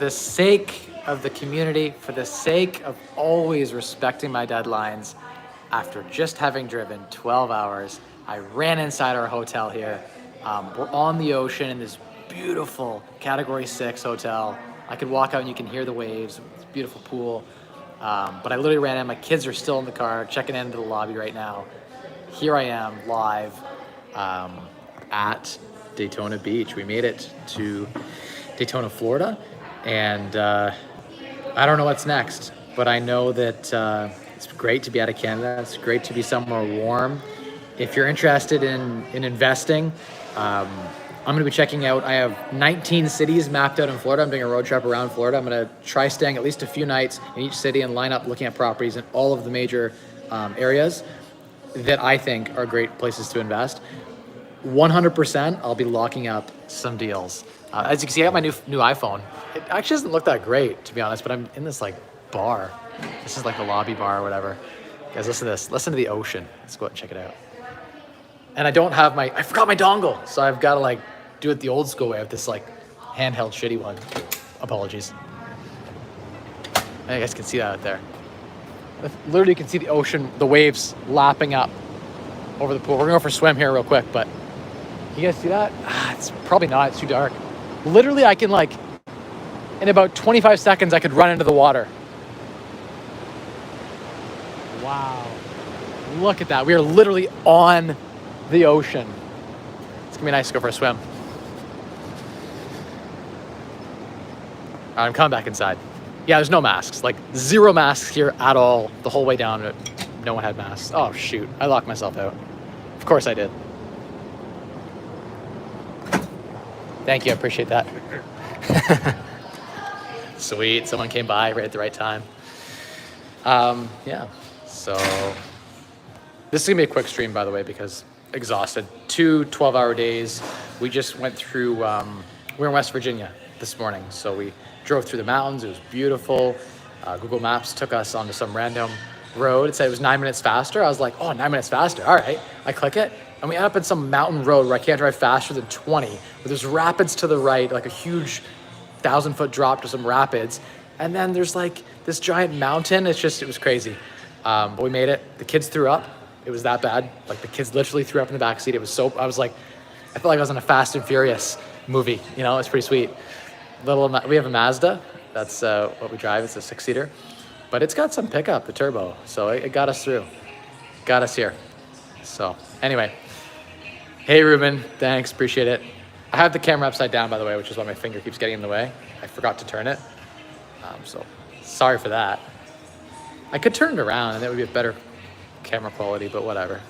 the sake of the community, for the sake of always respecting my deadlines, after just having driven 12 hours, I ran inside our hotel here. We're on the ocean in this beautiful Category 6 hotel. I could walk out and you can hear the waves. It's a beautiful pool. But I literally ran in. My kids are still in the car, checking into the lobby right now. Here I am live at Daytona Beach. We made it to Daytona, Florida. And I don't know what's next, but I know that it's great to be out of Canada. It's great to be somewhere warm. If you're interested in investing, I'm going to be checking out, I have 19 cities mapped out in Florida. I'm doing a road trip around Florida. I'm going to try staying at least a few nights in each city and line up looking at properties in all of the major areas that I think are great places to invest. 100%, I'll be locking up some deals. As you can see, I got my new iPhone. It actually doesn't look that great, to be honest, but I'm in this like bar. This is like the lobby bar or whatever. Guys, listen to this. Listen to the ocean. Let's go out and check it out. And I forgot my dongle. So I've got to like do it the old school way with this like handheld shitty one. Apologies. You guys can see that out there. Literally you can see the ocean, the waves lapping up over the pool. We're gonna go for a swim here real quick, but you guys see that? It's probably not, it's too dark. Literally I can like, in about 25 seconds, I could run into the water. Wow. Look at that. We are literally on the ocean. It's gonna be nice to go for a swim. All right, I'm coming back inside. Yeah, there's no masks, like 0 masks here at all. The whole way down, no one had masks. Oh shoot, I locked myself out. Of course I did. Thank you, I appreciate that. Sweet, someone came by right at the right time. Yeah, so this is gonna be a quick stream, by the way, because exhausted. 2 12-hour days. We just went through, we're in West Virginia this morning, so we drove through the mountains. It was beautiful. Google Maps took us onto some random road. It said it was 9 minutes faster. I was like, oh, 9 minutes faster. All right. I click it, and we end up in some mountain road where I can't drive faster than 20, where there's rapids to the right, like a huge 1,000-foot drop to some rapids. And then there's like this giant mountain. It was crazy. But we made it. The kids threw up. It was that bad. Like the kids literally threw up in the backseat. I felt like I was in a Fast and Furious movie. You know, it's pretty sweet. We have a Mazda. That's what we drive. It's a 6-seater. But it's got some pickup, the turbo. So it got us through. Got us here. So anyway. Hey, Ruben. Thanks. Appreciate it. I have the camera upside down, by the way, which is why my finger keeps getting in the way. I forgot to turn it. So sorry for that. I could turn it around and that would be a better camera quality, but whatever.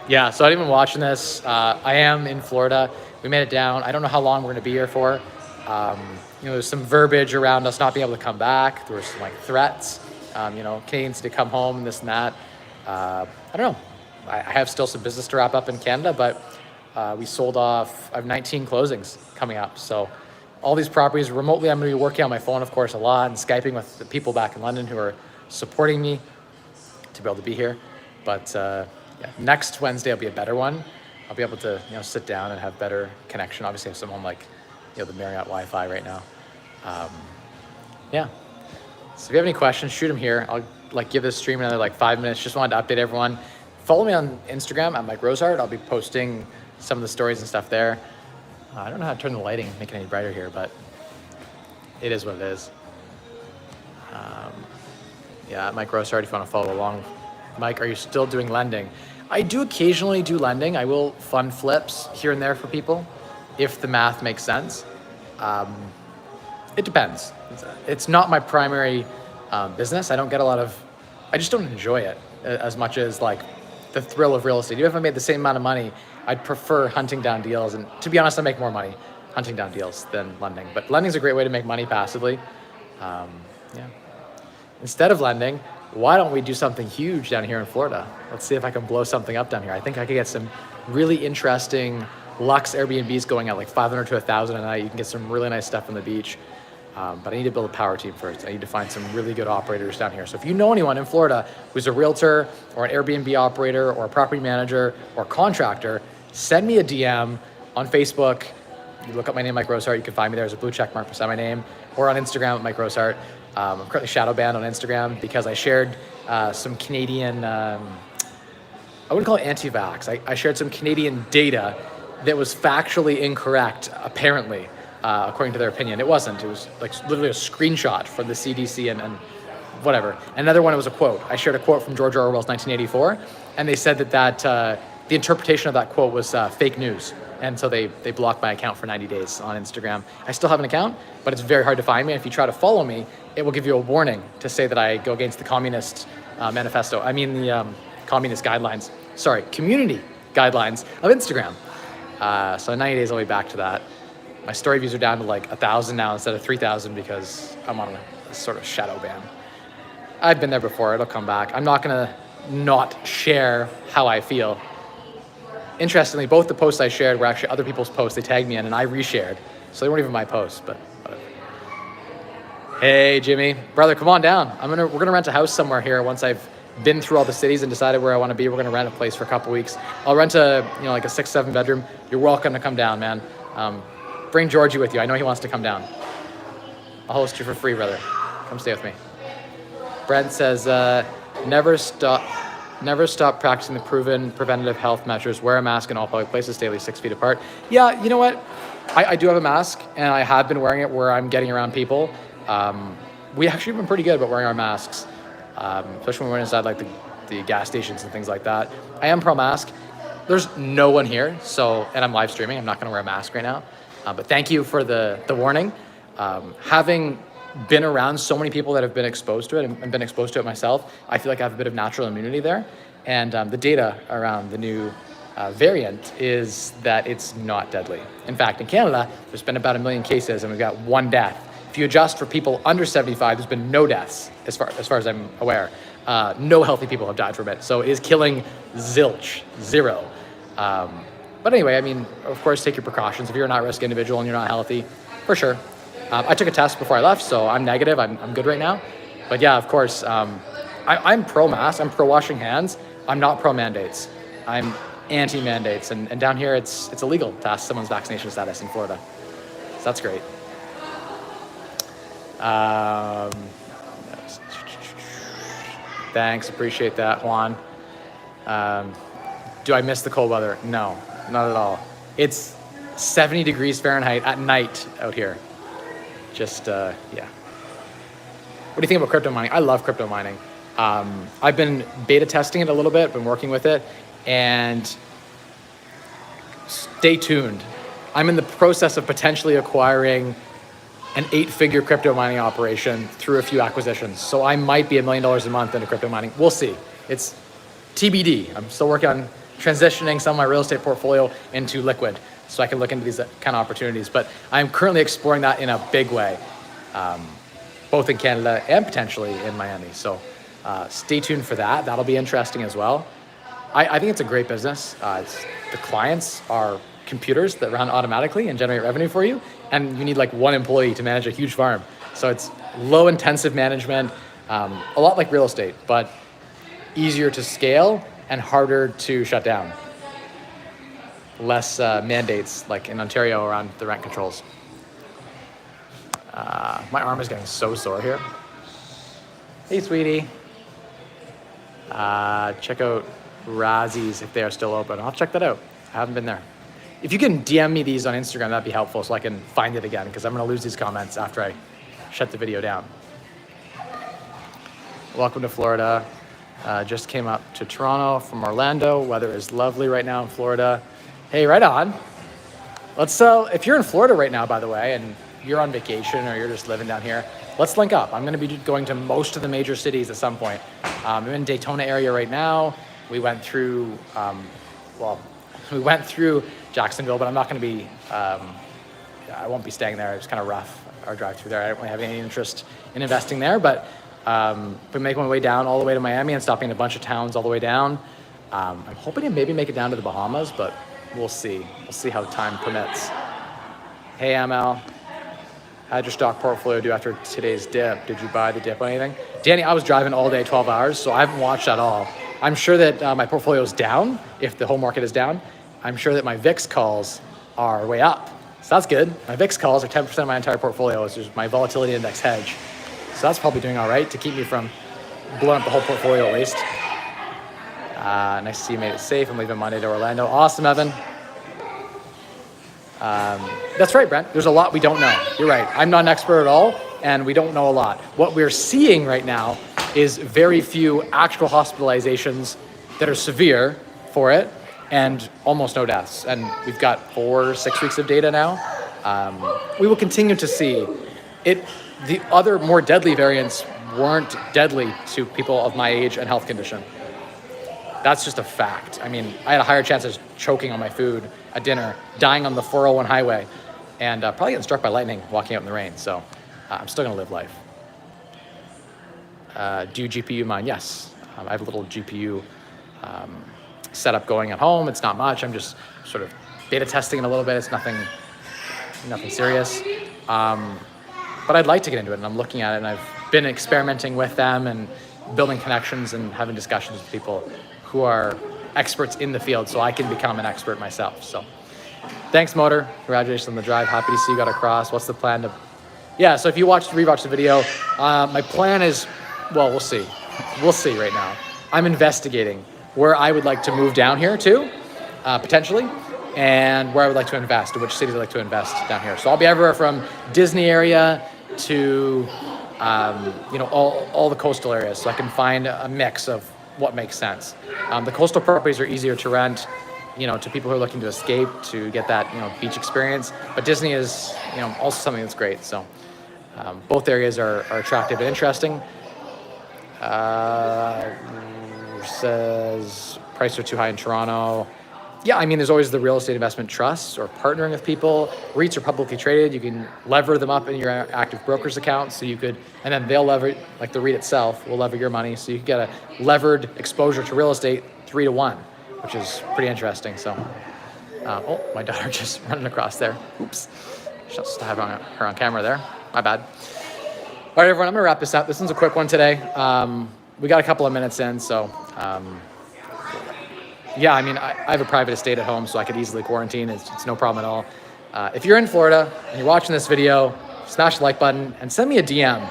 Yeah, so I'm even watching this. I am in Florida. We made it down. I don't know how long we're going to be here for. There's some verbiage around us not being able to come back. There were some like threats, Canadians to come home and this and that. I don't know. I have still some business to wrap up in Canada, but we sold off. I have 19 closings coming up. So all these properties remotely, I'm going to be working on my phone, of course, a lot and Skyping with the people back in London who are supporting me to be able to be here. But next Wednesday will be a better one. I'll be able to sit down and have better connection. Obviously, I have someone like the Marriott Wi-Fi right now. Yeah. So if you have any questions, shoot them here. I'll give this stream another 5 minutes. Just wanted to update everyone. Follow me on Instagram at Mike Rosehart. I'll be posting some of the stories and stuff there. I don't know how to turn the lighting, make it any brighter here, but it is what it is. Yeah, Mike Rosehart, if you want to follow along. Mike, are you still doing lending? I do occasionally do lending. I will fund flips here and there for people if the math makes sense. It depends. It's not my primary business. I just don't enjoy it as much as the thrill of real estate. Even if I made the same amount of money, I'd prefer hunting down deals. And to be honest, I make more money hunting down deals than lending. But lending's a great way to make money passively. Yeah. Instead of lending, why don't we do something huge down here in Florida? Let's see if I can blow something up down here. I think I could get some really interesting luxe Airbnbs going at $500 to $1,000 a night. You can get some really nice stuff on the beach. But I need to build a power team first. I need to find some really good operators down here. So if you know anyone in Florida who's a realtor or an Airbnb operator or a property manager or contractor, send me a DM on Facebook. you look up my name, Mike Rosehart, you can find me there as a blue check mark beside my name, or on Instagram at Mike Rosehart. I'm currently shadow banned on Instagram because I shared some Canadian, I wouldn't call it anti-vax. I shared some Canadian data that was factually incorrect, apparently, according to their opinion. It wasn't. It was like literally a screenshot from the CDC and whatever. Another one, it was a quote. I shared a quote from George Orwell's 1984, and they said that the interpretation of that quote was fake news. And so they blocked my account for 90 days on Instagram. I still have an account, but it's very hard to find me. And if you try to follow me, it will give you a warning to say that I go against the Communist manifesto. I mean the Communist guidelines. Sorry, community guidelines of Instagram. So in 90 days, I'll be back to that. My story views are down to like 1,000 now instead of 3,000 because I'm on a sort of shadow ban. I've been there before. It'll come back. I'm not going to not share how I feel. Interestingly, both the posts I shared were actually other people's posts they tagged me in, and I reshared. So they weren't even my posts, but whatever. Hey, Jimmy. Brother, come on down. We're gonna rent a house somewhere here once I've been through all the cities and decided where I want to be. We're gonna rent a place for a couple weeks. I'll rent like a 6-7 bedroom. You're welcome to come down, man. Bring Georgie with you. I know he wants to come down. I'll host you for free, brother. Come stay with me. Brent says, never stop practicing the proven preventative health measures. Wear a mask in all public places, stay at least 6 feet apart. Yeah, you know what? I do have a mask, and I have been wearing it where I'm getting around people. We actually have been pretty good about wearing our masks, especially when we're inside like the gas stations and things like that. I am pro-mask. There's no one here, and I'm live streaming. I'm not going to wear a mask right now. But thank you for the warning. Having been around so many people that have been exposed to it and been exposed to it myself, I feel like I have a bit of natural immunity there. And the data around the new variant is that it's not deadly. In fact, in Canada, there's been about 1 million cases and we've got 1 death. If you adjust for people under 75, there's been no deaths as far as I'm aware. No healthy people have died from it. So it is killing zilch, 0. But anyway, I mean, of course, take your precautions. If you're a not-risk individual and you're not healthy, for sure. I took a test before I left, so I'm negative. I'm good right now. But yeah, of course, I'm pro-mask. I'm pro-washing hands. I'm not pro-mandates. I'm anti-mandates. And down here, it's illegal to ask someone's vaccination status in Florida. So that's great. Thanks. Appreciate that, Juan. Do I miss the cold weather? No, not at all. It's 70 degrees Fahrenheit at night out here. Just, yeah. What do you think about crypto mining? I love crypto mining. I've been beta testing it a little bit, been working with it, and stay tuned. I'm in the process of potentially acquiring an 8-figure crypto mining operation through a few acquisitions. So I might be $1 million a month into crypto mining. We'll see. It's TBD. I'm still working on transitioning some of my real estate portfolio into liquid so I can look into these kind of opportunities. But I'm currently exploring that in a big way, both in Canada and potentially in Miami. So stay tuned for that. That'll be interesting as well. I think it's a great business. The clients are computers that run automatically and generate revenue for you. And you need like 1 employee to manage a huge farm. So it's low intensive management, a lot like real estate, but easier to scale and harder to shut down. Less mandates like in Ontario around the rent controls. My arm is getting so sore here. Hey, sweetie. Check out Razzies if they are still open. I'll check that out. I haven't been there. If you can DM me these on Instagram, that'd be helpful so I can find it again because I'm going to lose these comments after I shut the video down. Welcome to Florida. Just came up to Toronto from Orlando. Weather is lovely right now in Florida. Hey, right on. Let's if you're in Florida right now, by the way, and you're on vacation or you're just living down here, let's link up. I'm going to be going to most of the major cities at some point. I'm in Daytona area right now. We went through, Jacksonville, but I'm not going to be, I won't be staying there. It's kind of rough, our drive through there. I don't really have any interest in investing there, but been making my way down all the way to Miami and stopping in a bunch of towns all the way down. I'm hoping to maybe make it down to the Bahamas, but we'll see. We'll see how time permits. Hey, ML. How'd your stock portfolio do after today's dip? Did you buy the dip or anything? Danny, I was driving all day, 12 hours, so I haven't watched at all. I'm sure that my portfolio is down if the whole market is down. I'm sure that my VIX calls are way up. So that's good. My VIX calls are 10% of my entire portfolio, which is my volatility index hedge. So that's probably doing all right to keep me from blowing up the whole portfolio at least. Nice to see you made it safe. I'm leaving Monday to Orlando. Awesome, Evan. That's right, Brent. There's a lot we don't know. You're right. I'm not an expert at all, and we don't know a lot. What we're seeing right now is very few actual hospitalizations that are severe for it, and almost no deaths. And we've got 4 or 6 weeks of data now. We will continue to see it. The other more deadly variants weren't deadly to people of my age and health condition. That's just a fact. I mean, I had a higher chance of choking on my food at dinner, dying on the 401 highway, and probably getting struck by lightning walking out in the rain. So I'm still gonna live life. Do you GPU mine? Yes. I have a little GPU setup going at home. It's not much. I'm just sort of beta testing it a little bit. It's nothing serious. But I'd like to get into it, and I'm looking at it, and I've been experimenting with them and building connections and having discussions with people who are experts in the field, so I can become an expert myself. So thanks, Motor. Congratulations on the drive. Happy to see you got across. What's the plan to... Yeah, so if you rewatch the video, my plan is, well, we'll see. We'll see right now. I'm investigating where I would like to move down here to, potentially, and where I would like to invest, or which cities I'd like to invest down here. So I'll be everywhere from Disney area to, all the coastal areas, so I can find a mix of what makes sense. The coastal properties are easier to rent, to people who are looking to escape, to get that, beach experience. But Disney is, also something that's great. So both areas are attractive and interesting. Says prices are too high in Toronto. Yeah, I mean, there's always the real estate investment trusts or partnering with people. REITs are publicly traded. You can lever them up in your active broker's account. So you could, and then they'll lever, like the REIT itself will lever your money. So you can get a levered exposure to real estate 3-to-1, which is pretty interesting. So, oh, my daughter just running across there. Oops. Just to have her on camera there. My bad. All right, everyone, I'm gonna wrap this up. This one's a quick one today. We got a couple of minutes in, so yeah, I mean, I have a private estate at home, so I could easily quarantine. It's no problem at all. If you're in Florida and you're watching this video, smash the like button and send me a DM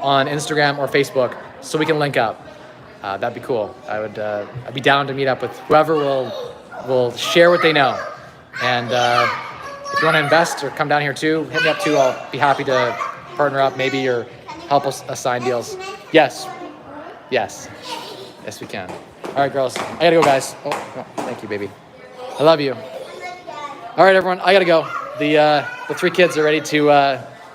on Instagram or Facebook so we can link up. That'd be cool. I'd be down to meet up with whoever will share what they know. And if you want to invest or come down here too, hit me up too. I'll be happy to partner up maybe or help us assign deals. Yes, we can. All right, girls, I gotta go, guys. Oh, thank you, baby. I love you. All right, everyone, I gotta go. The 3 kids are ready to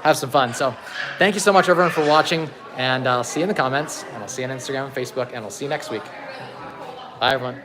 have some fun. So thank you so much, everyone, for watching, and I'll see you in the comments, and I'll see you on Instagram and Facebook, and I'll see you next week. Bye, everyone.